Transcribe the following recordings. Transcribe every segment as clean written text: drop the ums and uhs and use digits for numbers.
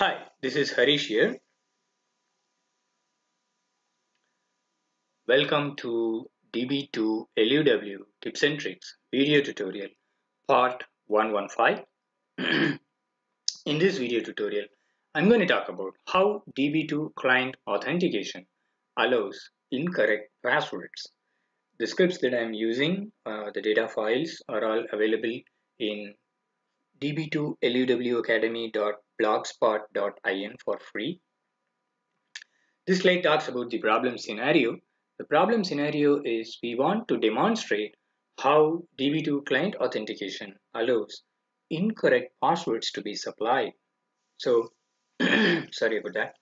Hi, this is Harish here. Welcome to DB2 LUW Tips and Tricks video tutorial part 115. In this video tutorial, I'm going to talk about how DB2 client authentication allows incorrect passwords. The scripts that I'm using, the data files are all available in db2luwacademy.blogspot.in for free. This slide talks about the problem scenario. The problem scenario is we want to demonstrate how DB2 client authentication allows incorrect passwords to be supplied. So, sorry about that.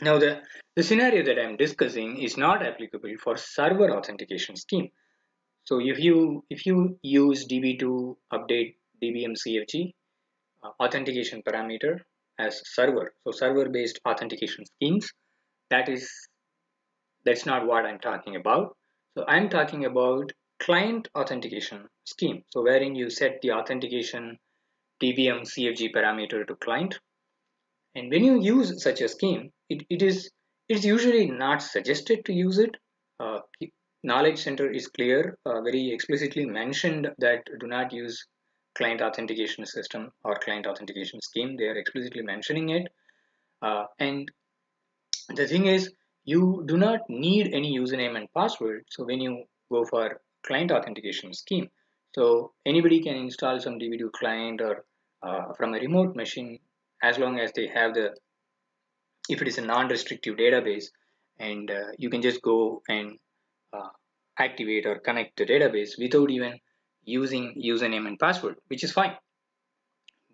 Now, the scenario that I'm discussing is not applicable for server authentication scheme. So, if you use DB2 update DBMCFG authentication parameter as server, so server-based authentication schemes, that's not what I'm talking about. So I'm talking about client authentication scheme. So wherein you set the authentication DBM CFG parameter to client. And when you use such a scheme, it's usually not suggested to use it. Uh, Knowledge Center is clear, very explicitly mentioned that do not use client authentication system or client authentication scheme. They are explicitly mentioning it. And the thing is, you do not need any username and password. So when you go for client authentication scheme, so anybody can install some DB2 client or from a remote machine, as long as they have if it is a non-restrictive database, and you can just go and uh, activate or connect the database without even using username and password, which is fine.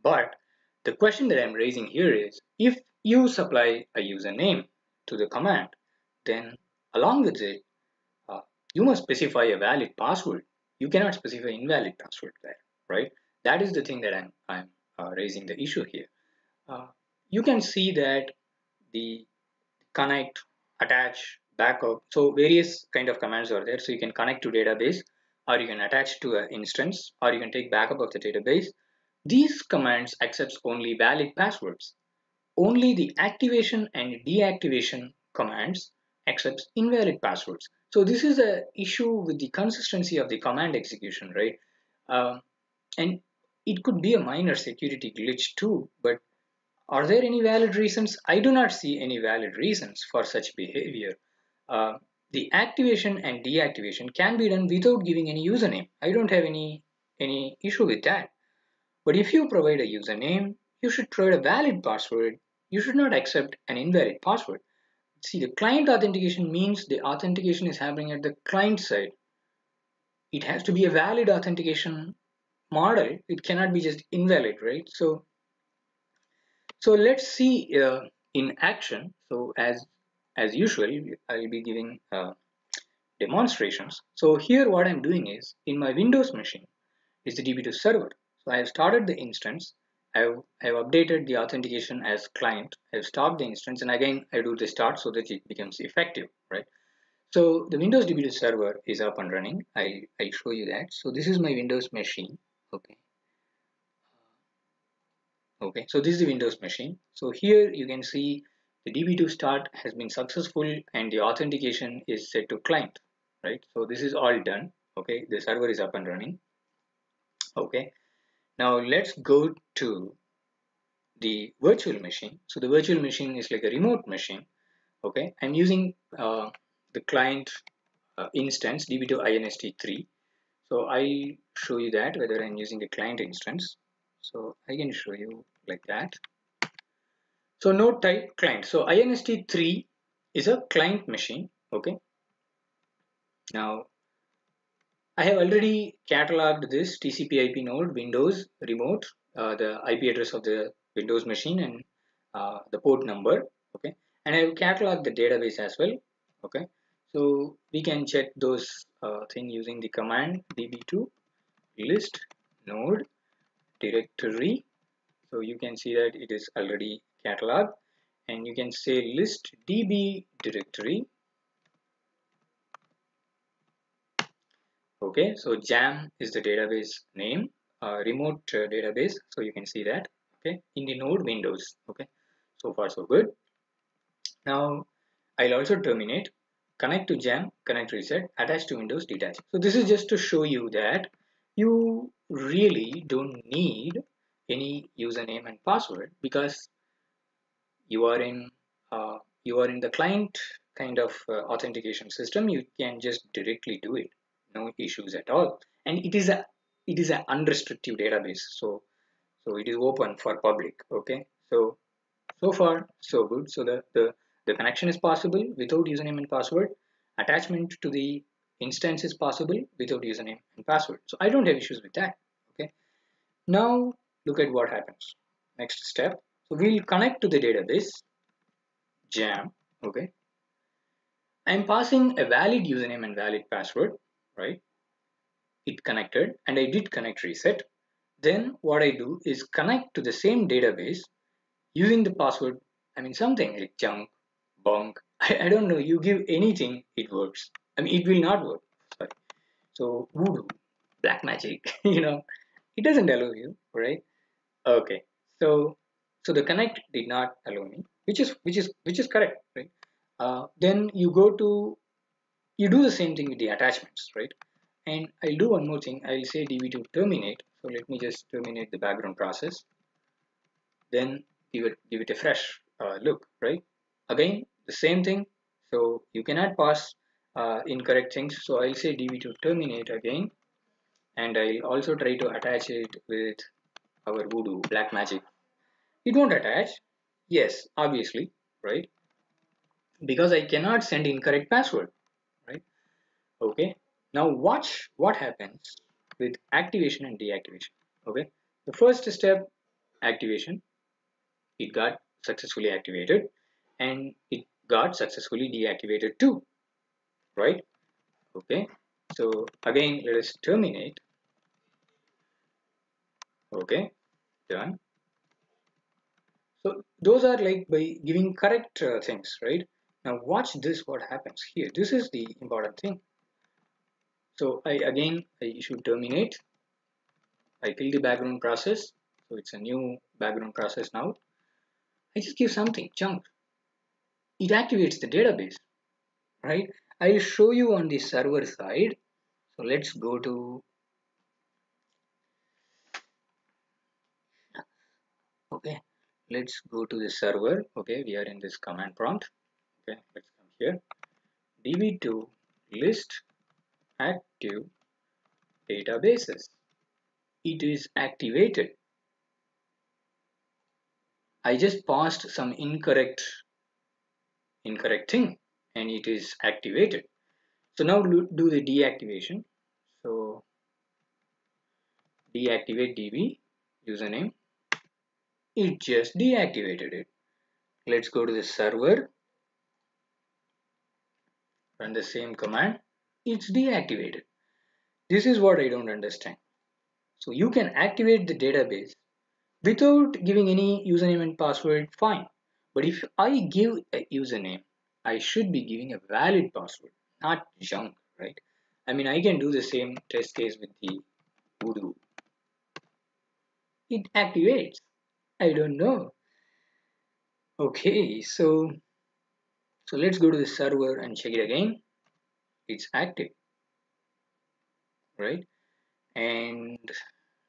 But the question that I'm raising here is, if you supply a username to the command, then along with it, you must specify a valid password. You cannot specify invalid password there, right? That is the thing that I'm raising the issue here. You can see that the connect, attach, backup. So various kind of commands are there. So you can connect to database, or you can attach to an instance, or you can take backup of the database. These commands accepts only valid passwords. Only the activation and deactivation commands accepts invalid passwords. So this is a issue with the consistency of the command execution, right? And it could be a minor security glitch too, but are there any valid reasons? I do not see any valid reasons for such behavior. The activation and deactivation can be done without giving any username. I don't have any issue with that. But if you provide a username, you should provide a valid password. You should not accept an invalid password. See, the client authentication means the authentication is happening at the client side. It has to be a valid authentication model. It cannot be just invalid, right? So let's see in action. So as usual, I'll be giving demonstrations. So here what I'm doing is, in my Windows machine is the DB2 server. So I have started the instance. I've updated the authentication as client. I've stopped the instance, and again I do the start so that it becomes effective, right? So the Windows DB2 server is up and running. I'll show you that. So this is my Windows machine. Okay, so this is the Windows machine. So here you can see the DB2 start has been successful and the authentication is set to client, right? So this is all done. Okay, the server is up and running. Okay, now let's go to the virtual machine. So the virtual machine is like a remote machine. Okay, I'm using the client instance DB2 inst3. So I'll show you that whether I'm using the client instance. So I can show you like that. So node type client. So inst3 is a client machine. Okay. Now I have already cataloged this TCP/IP node Windows remote, the IP address of the Windows machine and the port number. Okay, and I have cataloged the database as well. Okay, so we can check those things using the command db2 list node directory. So you can see that it is already cataloged, and you can say list db directory. Okay, so jam is the database name, remote database, so you can see that. okay, in the node windows. Okay, so far so good. Now I'll also terminate, connect to jam, connect reset, attach to windows, detach. So this is just to show you that you really don't need any username and password, because you are in the client kind of authentication system. You can just directly do it, no issues at all. And it is a unrestricted database, so it is open for public. Okay, so far so good. So the connection is possible without username and password. Attachment to the instance is possible without username and password. So I don't have issues with that. Okay, now look at what happens. Next step. So we'll connect to the database jam. Okay, I'm passing a valid username and valid password, right? It connected and I did connect reset. Then what I do is connect to the same database using the password. I mean something like junk, bunk. I don't know. You give anything, it works. I mean it will not work. Sorry. So voodoo, black magic, it doesn't allow you, right? Okay. So the connect did not allow me, which is correct, right? Then you do the same thing with the attachments, right? And I'll do one more thing. I'll say DB2 terminate. So let me just terminate the background process. Then give it a fresh look, right? Again, the same thing. So you cannot pass incorrect things. So I'll say DB2 terminate again, and I'll also try to attach it with our voodoo black magic. It won't attach. Yes, obviously, right? Because I cannot send incorrect password, right? Okay, now watch what happens with activation and deactivation. Okay, the first step, activation, it got successfully activated and it got successfully deactivated too, right? Okay, so again let us terminate. Okay, done. So those are like by giving correct things, right? Now watch this, what happens here. This is the important thing. So I should terminate. I kill the background process. So it's a new background process now. I just give something, chunk. It activates the database, right? I'll show you on the server side. So let's go to, okay, let's go to the server. Okay, we are in this command prompt. Okay, let's come here. DB2 list active databases. It is activated. I just passed some incorrect thing and it is activated. So now do the deactivation. So deactivate DB username. It just deactivated it. Let's go to the server, run the same command. It's deactivated. This is what I don't understand. So you can activate the database without giving any username and password, fine. But if I give a username, I should be giving a valid password, not junk, right? I mean, I can do the same test case with the voodoo. It activates. I don't know. Okay, so let's go to the server and check it again. It's active, right? And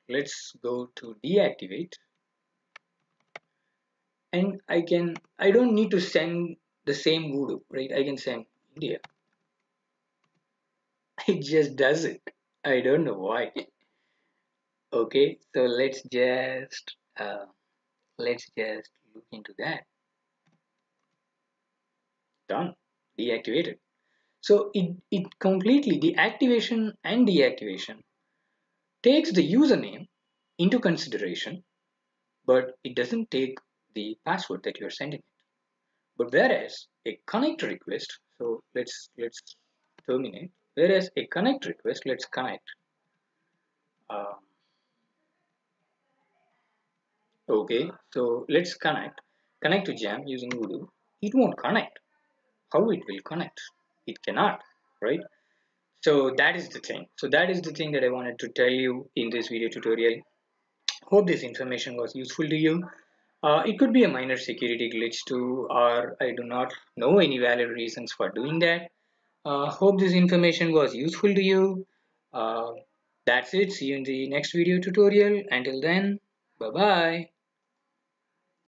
let's go to deactivate. And I don't need to send the same voodoo, right? I can send India. It just does it. I don't know why. Okay, so let's just look into that. Done. Deactivated. So it completely, the activation and deactivation takes the username into consideration, but it doesn't take the password that you're sending it. But whereas a connect request, so let's terminate. Whereas a connect request, let's connect. Uh, okay, so let's connect to jam using voodoo. It won't connect. How it will connect? It cannot, right? So that is the thing. So that is the thing that I wanted to tell you in this video tutorial. Hope this information was useful to you. It could be a minor security glitch too, or I do not know any valid reasons for doing that. Hope this information was useful to you. Uh, that's it. See you in the next video tutorial. Until then, bye bye.